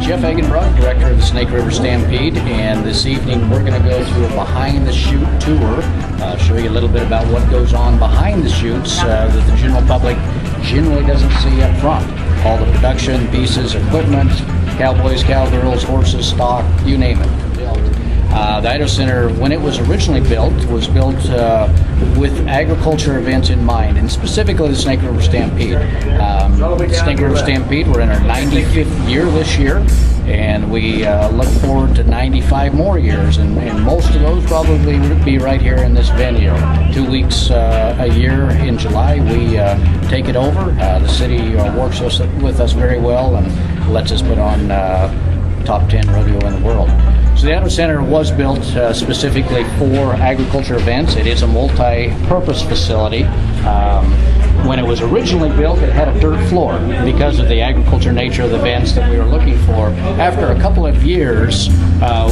Jeff Egenbrod, director of the Snake River Stampede, and this evening we're going to go through a behind-the-chute tour, show you a little bit about what goes on behind the chutes that the general public generally doesn't see up front. All the production, pieces, equipment, cowboys, cowgirls, horses, stock, you name it. The Idaho Center, when it was originally built, was built with agriculture events in mind, and specifically the Snake River Stampede. Snake River Stampede, we're in our 95th year this year, and we look forward to 95 more years, and most of those probably would be right here in this venue. 2 weeks a year in July, we take it over. The city works with us very well and lets us put on top 10 rodeo in the world. So the Idaho Center was built specifically for agriculture events. It is a multi-purpose facility. When it was originally built, it had a dirt floor because of the agriculture nature of the events that we were looking for. After a couple of years,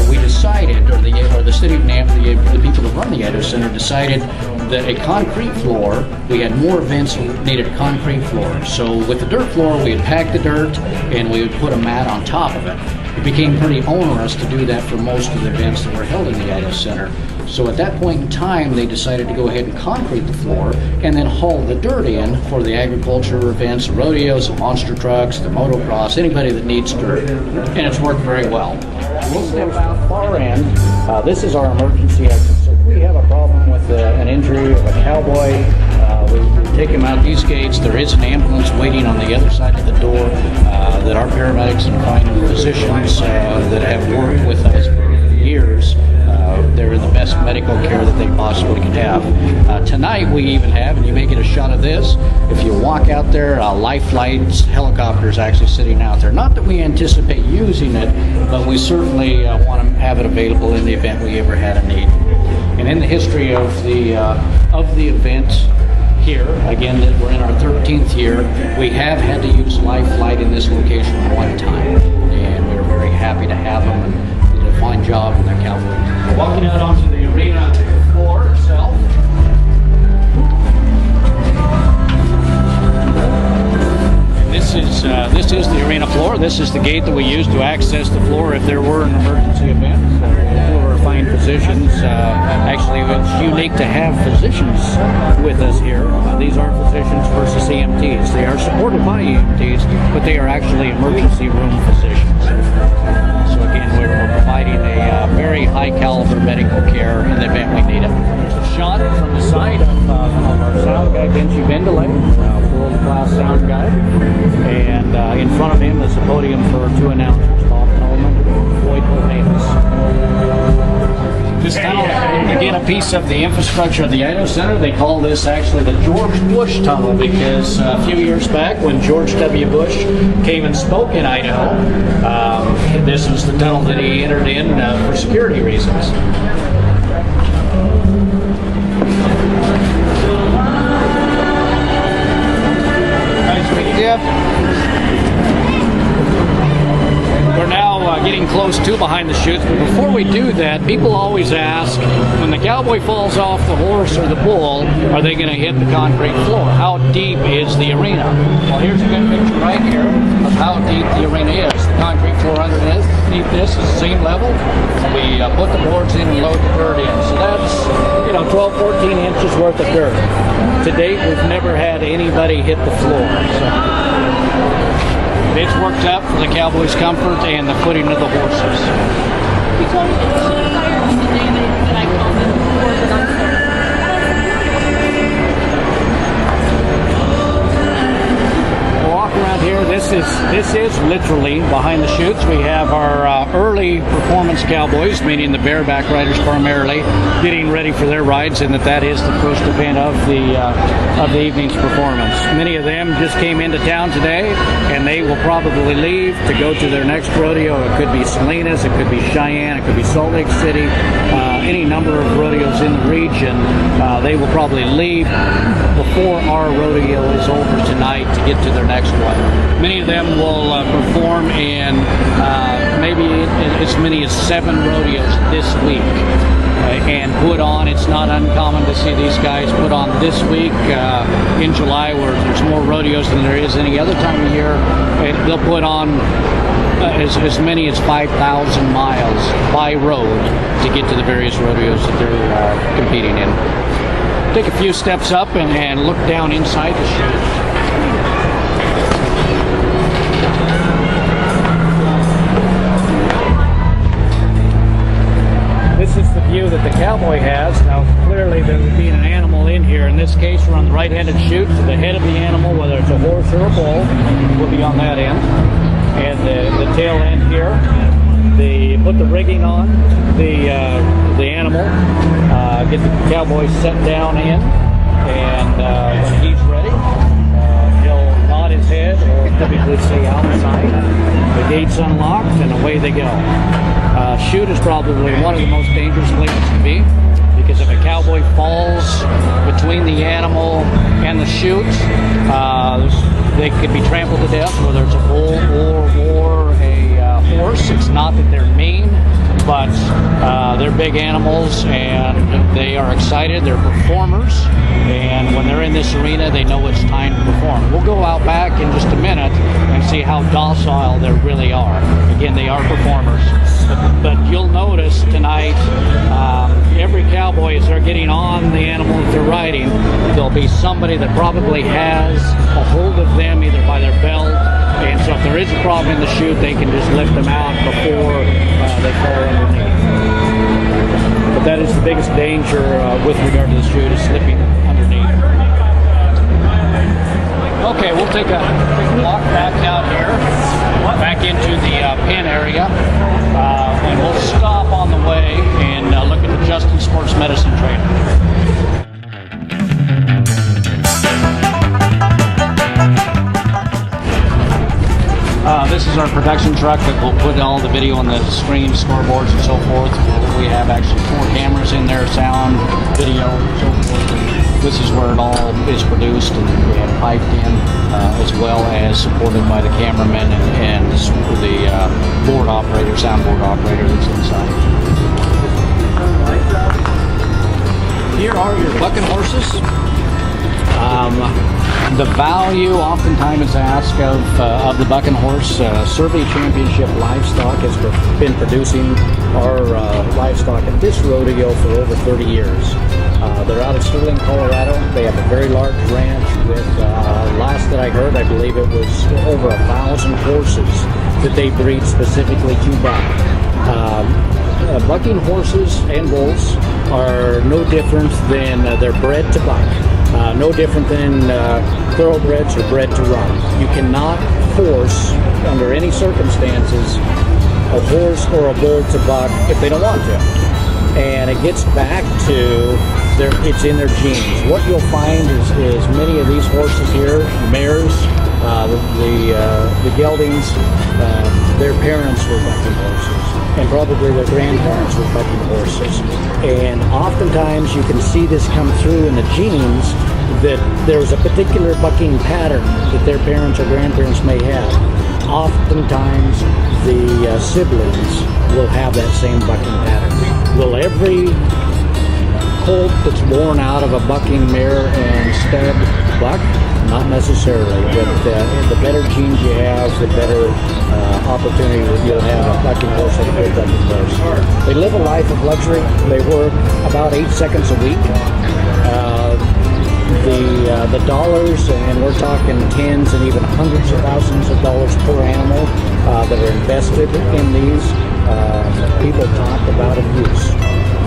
we decided, or the city of NAMP, the people that run the Idaho Center decided that a concrete floor, we had more events that needed a concrete floor. So with the dirt floor, we would pack the dirt and we would put a mat on top of it. It became pretty onerous to do that for most of the events that were held in the Idaho Center. So at that point in time, they decided to go ahead and concrete the floor and then haul the dirt in for the agriculture events, rodeos, the monster trucks, the motocross, anybody that needs dirt. And it's worked very well. We'll step out far end. This is our emergency exit. So if we have a problem with an injury of a cowboy, we take him out these gates. There is an ambulance waiting on the other side of the door that our paramedics and fine physicians that have worked with us for years, they're in the best medical care that they possibly could have. Tonight we even have, and you may get a shot of this, if you walk out there, Life Flight's helicopter is actually sitting out there. Not that we anticipate using it, but we certainly want to have it available in the event we ever had a need. And in the history of the event here, again, that we're in our 13th year, we have had to use Life Flight in this location one time, and we're very happy to have them, and they did a fine job in their cowboys. Walking out onto the arena floor itself. This is the arena floor. This is the gate that we use to access the floor if there were an emergency event. We're fine physicians. Actually, it's unique to have physicians with us here. These aren't physicians versus EMTs. They are supported by EMTs, but they are actually emergency room physicians. So again, we're providing a very high caliber medical care in the event we need it. There's a shot from the side of our sound guy, Benji Vendelay, world-class sound guy. And in front of him is a podium for two announcers, Bob Coleman and Floyd Bohannes. This tunnel, again, a piece of the infrastructure of the Idaho Center. They call this actually the George Bush Tunnel because a few years back when George W. Bush came and spoke in Idaho, this was the tunnel that he entered in for security reasons. Nice to meet you, Jeff. We're now getting close to behind the chutes, but before we do that, people always ask, when the cowboy falls off the horse or the bull, are they going to hit the concrete floor? How deep is the arena? Well, here's a good picture right here of how deep the arena is. The concrete floor underneath this is the same level. We put the boards in and load the dirt in. So that's 12, 14 inches worth of dirt. To date, we've never had anybody hit the floor. So it's worked up for the cowboys' comfort and the footing of the horses. He told me it was higher than the day that I called him before, but I'm sorry. Walk around here. This is literally behind the chutes. We have our early performance cowboys, meaning the bareback riders primarily, getting ready for their rides, and that is the first event of the evening's performance. Many of them just came into town today, and they will probably leave to go to their next rodeo. It could be Salinas, it could be Cheyenne, it could be Salt Lake City, any number of rodeos in the region. They will probably leave before our rodeo is over tonight to get to their next one. Many of them will perform in maybe as many as 7 rodeos this week and put on. It's not uncommon to see these guys put on this week in July, where there's more rodeos than there is any other time of year. And they'll put on as many as 5,000 miles by road to get to the various rodeos that they're competing in. Take a few steps up and look down inside the chute. This is the view that the cowboy has. Now, clearly there would be an animal in here. In this case, we're on the right-handed chute, so the head of the animal, whether it's a horse or a bull, will be on that end. And the tail end here, they put the rigging on the animal, get the cowboy set down in, and when he's ready, he'll nod his head or typically stay outside. The gate's unlocked and away they go. Chute is probably one of the most dangerous places to be, because if a cowboy falls between the animal and the chute, they could be trampled to death, whether it's a bull or a horse. It's not that they're mean, but they're big animals and they are excited. They're performers, and when they're in this arena, they know it's time to perform. We'll go out back in just a minute and see how docile they really are. Again, they are performers. But you'll notice tonight, every cowboy, as they're getting on the animal that they're riding, there'll be somebody that probably has a hold of them either by their belt, and so if there is a problem in the chute, they can just lift them out before they fall underneath. But that is the biggest danger with regard to the chute, is slipping underneath. Okay, we'll take a walk back down here, back into the pen area, and we'll stop on the way and look at the Justin Sports Medicine Trainer. This is our production truck that will put all the video on the screen, scoreboards, and so forth. We have actually 4 cameras in there, sound, video, and so forth. And this is where it all is produced, and we have piped in, as well as supported by the cameraman and the board operator, soundboard operator that's inside. Here are your bucking horses. The value oftentimes is asked of the bucking horse. Survey Championship Livestock has been producing our livestock at this rodeo for over 30 years. They're out of Sterling, Colorado. They have a very large ranch with, last that I heard, I believe it was over 1,000 horses that they breed specifically to buck. Bucking horses and bulls are no different than they're bred to buck. No different than thoroughbreds are bred to run. You cannot force, under any circumstances, a horse or a bull to buck if they don't want to. And it gets back to it's in their genes. What you'll find is many of these horses here, mares, the geldings, their parents were bucking horses, and probably their grandparents were bucking horses. And oftentimes you can see this come through in the genes, that there's a particular bucking pattern that their parents or grandparents may have. Oftentimes the siblings will have that same bucking pattern. Will every colt that's born out of a bucking mare and stud buck? Not necessarily, but the better genes you have, the better opportunity you'll have a bucking horse and a good bucking horse. They live a life of luxury. They work about 8 seconds a week. The dollars, and we're talking tens and even hundreds of thousands of dollars per animal that are invested in these. People talk about abuse.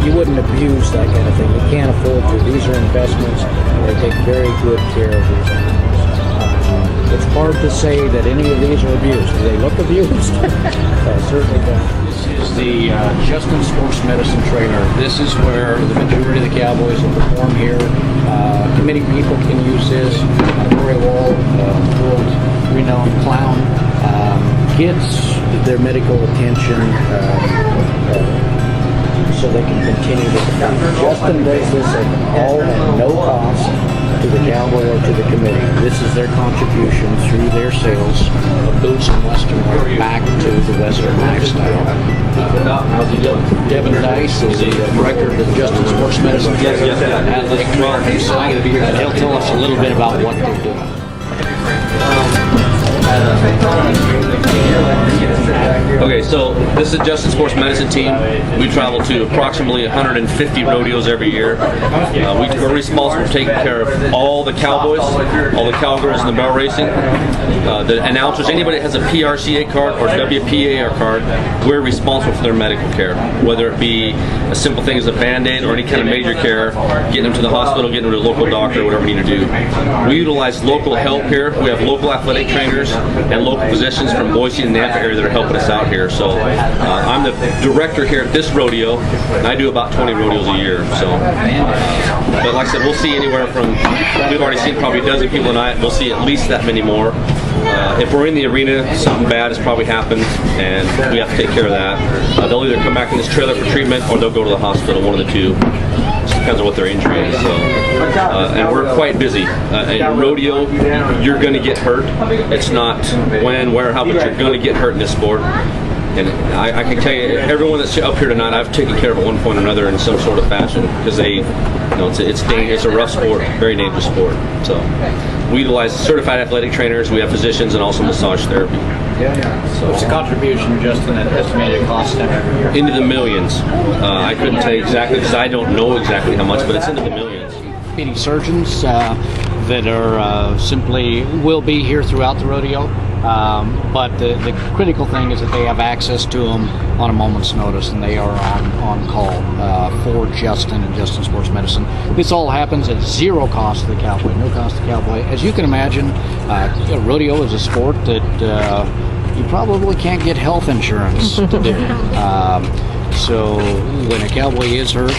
You wouldn't abuse that kind of thing. You can't afford to. These are investments, and they take very good care of these animals. It's hard to say that any of these are abused. Do they look abused? Certainly don't. This is the Justin Sports Medicine trailer. This is where the majority of the cowboys will perform here. Committee people can use this. Rory Wall, world-renowned clown, gets their medical attention so they can continue to compete. Justin does this at all at no cost to the cowboy or to the committee. This is their contribution through their sales of boots and western wear back to the western lifestyle. Devin Dice is the director of the Justin Sports Medicine Athletic Training Society, and he'll tell us a little bit about what they're doing. Okay, so this is Justin Sports Medicine team. We travel to approximately 150 rodeos every year. We're responsible for taking care of all the cowboys, all the cowgirls in the barrel racing, the announcers, anybody that has a PRCA card or WPAR card. We're responsible for their medical care, whether it be a simple thing as a Band-Aid or any kind of major care, getting them to the hospital, getting them to a local doctor, whatever we need to do. We utilize local help here. We have local athletic trainers and local physicians from Boise and Nampa area that are helping us out here. So I'm the director here at this rodeo, and I do about 20 rodeos a year. So, but like I said, we'll see anywhere from, we've already seen probably a dozen people tonight. We'll see at least that many more. If we're in the arena, something bad has probably happened, and we have to take care of that. They'll either come back in this trailer for treatment, or they'll go to the hospital, one of the two. Just depends on what their injury is. So, and we're quite busy. At a rodeo, you're going to get hurt. It's not when, where, how, but you're going to get hurt in this sport. And I can tell you, everyone that's up here tonight, I've taken care of at one point or another in some sort of fashion, because they, you know, it's a rough sport, very dangerous sport. So we utilize certified athletic trainers. We have physicians and also massage therapy. So what's the contribution, Justin, at estimated cost every year? Into the millions. I couldn't tell you exactly, because I don't know exactly how much, but it's into the millions. Meeting surgeons that are simply will be here throughout the rodeo. But the critical thing is that they have access to them on a moment's notice, and they are on call for Justin and Justin Sports Medicine. This all happens at zero cost to the cowboy, no cost to the cowboy. As you can imagine, a rodeo is a sport that you probably can't get health insurance to do. So when a cowboy is hurt,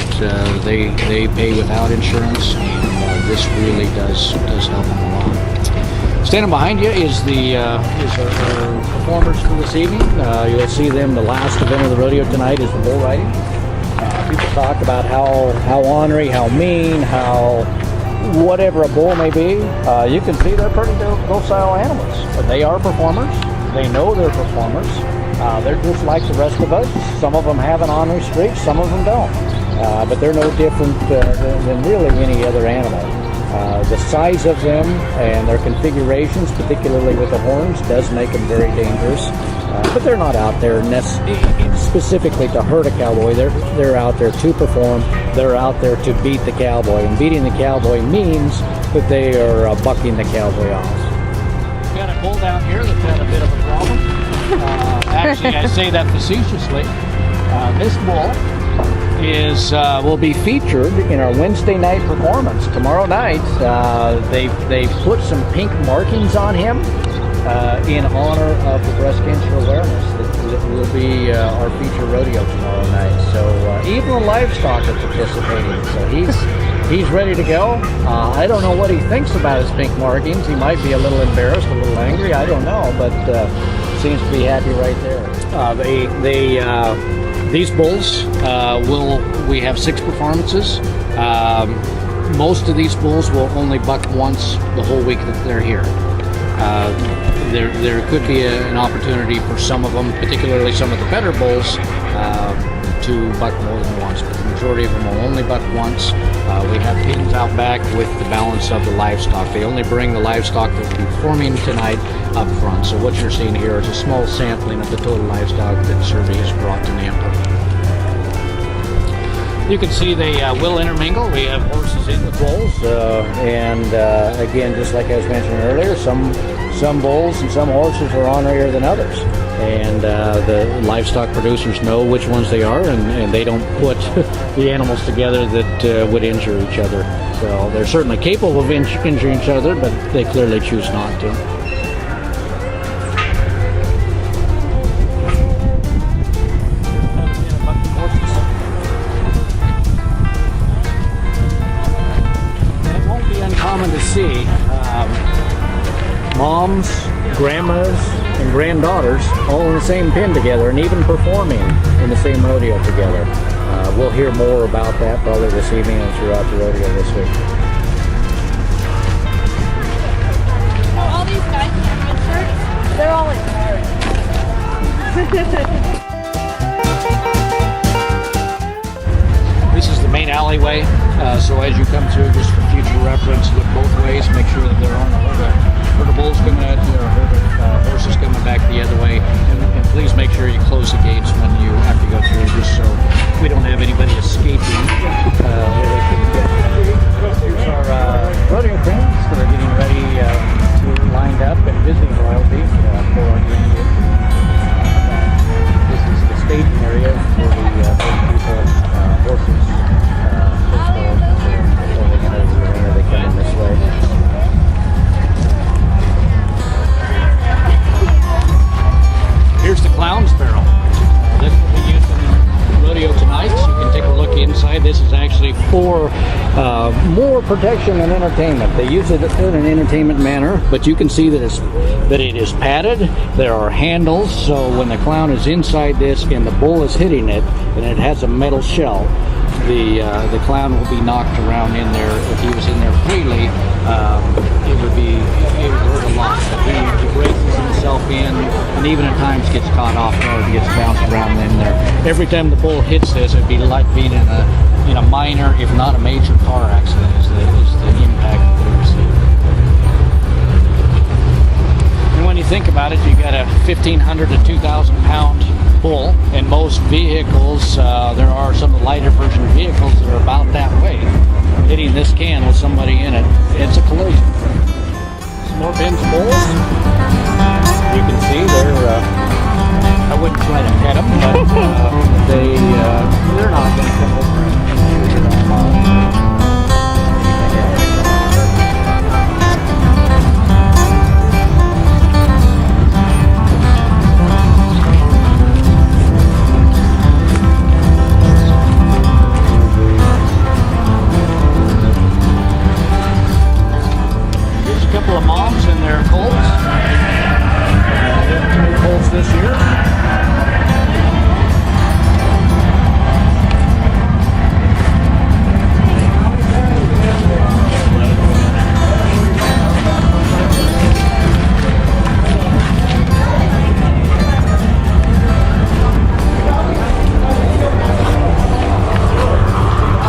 they pay without insurance, and this really does help them a lot. Standing behind you is our performers for this evening. You'll see them. The last event of the rodeo tonight is the bull riding. People talk about how ornery, how mean, how whatever a bull may be. You can see they're pretty docile animals, but they are performers. They know they're performers. They're just like the rest of us. Some of them have an ornery streak, some of them don't. But they're no different than really any other animal. The size of them and their configurations, particularly with the horns, does make them very dangerous. But they're not out there specifically to hurt a cowboy. They're out there to perform. They're out there to beat the cowboy. And beating the cowboy means that they are bucking the cowboy off. We've got a bull down here that's had a bit of a problem. Actually, I say that facetiously. This bull will be featured in our Wednesday night performance. Tomorrow night, they put some pink markings on him in honor of the breast cancer awareness that will be our feature rodeo tomorrow night. So even the livestock are participating. So he's ready to go. I don't know what he thinks about his pink markings. He might be a little embarrassed, a little angry. I don't know, but seems to be happy right there. These bulls we have 6 performances. Most of these bulls will only buck once the whole week that they're here. There could be an opportunity for some of them, particularly some of the better bulls, to buck more than once, but the majority of them will only buck once. We have pins out back with the balance of the livestock. They only bring the livestock that will be performing tonight up front. So what you're seeing here is a small sampling of the total livestock that Survey has brought to Nampa. You can see they will intermingle. We have horses in the bulls, and again, just like I was mentioning earlier, some bulls and some horses are ornerier than others, and the livestock producers know which ones they are, and they don't put the animals together that would injure each other. So they're certainly capable of injuring each other, but they clearly choose not to. and daughters all in the same pen together and even performing in the same rodeo together. We'll hear more about that probably this evening and throughout the rodeo this week. All these guys in their red shirts, they're all in marriage. This is the main alleyway, so as you come through, just for future reference, look both ways, make sure that there aren't herd of bulls coming at you or herd of horses coming back the other way, and please make sure you close the gates when you have to go through, just so we don't have anybody escaping where they can get. Here's our rodeo queens that are getting ready to lined up and visiting royalty for our Indian. This is the staging area for the people, horses, before they enter the arena, they come in this way. Here's the clown's barrel. This will be used in the rodeo tonight, so you can take a look inside. This is actually for more protection and entertainment. They use it in an entertainment manner, but you can see that it is padded. There are handles, so when the clown is inside this and the bull is hitting it, and it has a metal shell, the clown will be knocked around in there. If he was in there freely, it would hurt a lot. He braces himself in, and even at times gets caught off guard and gets bounced around in there. Every time the bull hits this, it'd be like being in a minor, if not a major car accident, is the impact that they receive. And when you think about it, you got a 1,500 to 2,000 pound bull, and most vehicles, there are some of the lighter version vehicles that are about that way. Hitting this can with somebody in it, it's a collision. Some more Ben's bulls. You can see I wouldn't try to pet them, but they're not going to come over and chew your arm off. Couple of moms and their colts. Colts this year.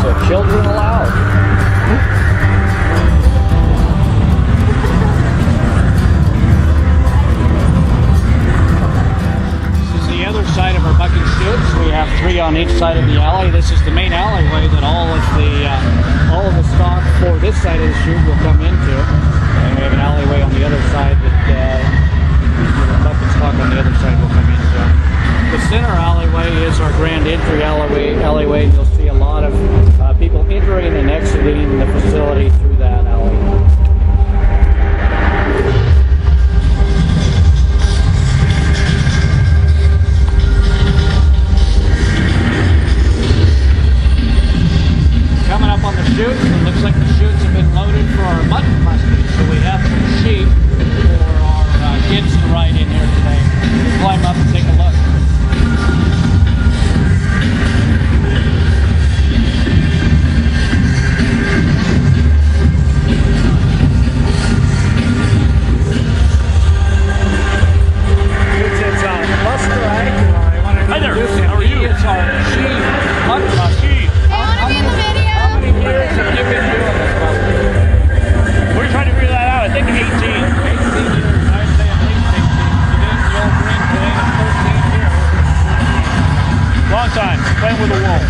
So children allowed. Side of our bucking chutes. We have 3 on each side of the alley. This is the main alleyway that all of the stock for this side of the chute will come into. And we have an alleyway on the other side that the bucket stock on the other side will come into. The center alleyway is our grand entry alleyway, and you'll see a lot of people entering and exiting the facility through that alley. Coming up on the chutes, it looks like the chutes have been loaded for our mutton musty, so we have some sheep for our kids to ride in here today. We'll climb up and take a look. It's Buster Aguilar. I want to introduce him. How are you? It's our sheep mutton musty. Years have you been doing this? We're trying to figure that out. I think 18. 18 years. I'd say at least 18. Today, the old ring today is 13 years. Long time. Playing with a wolf.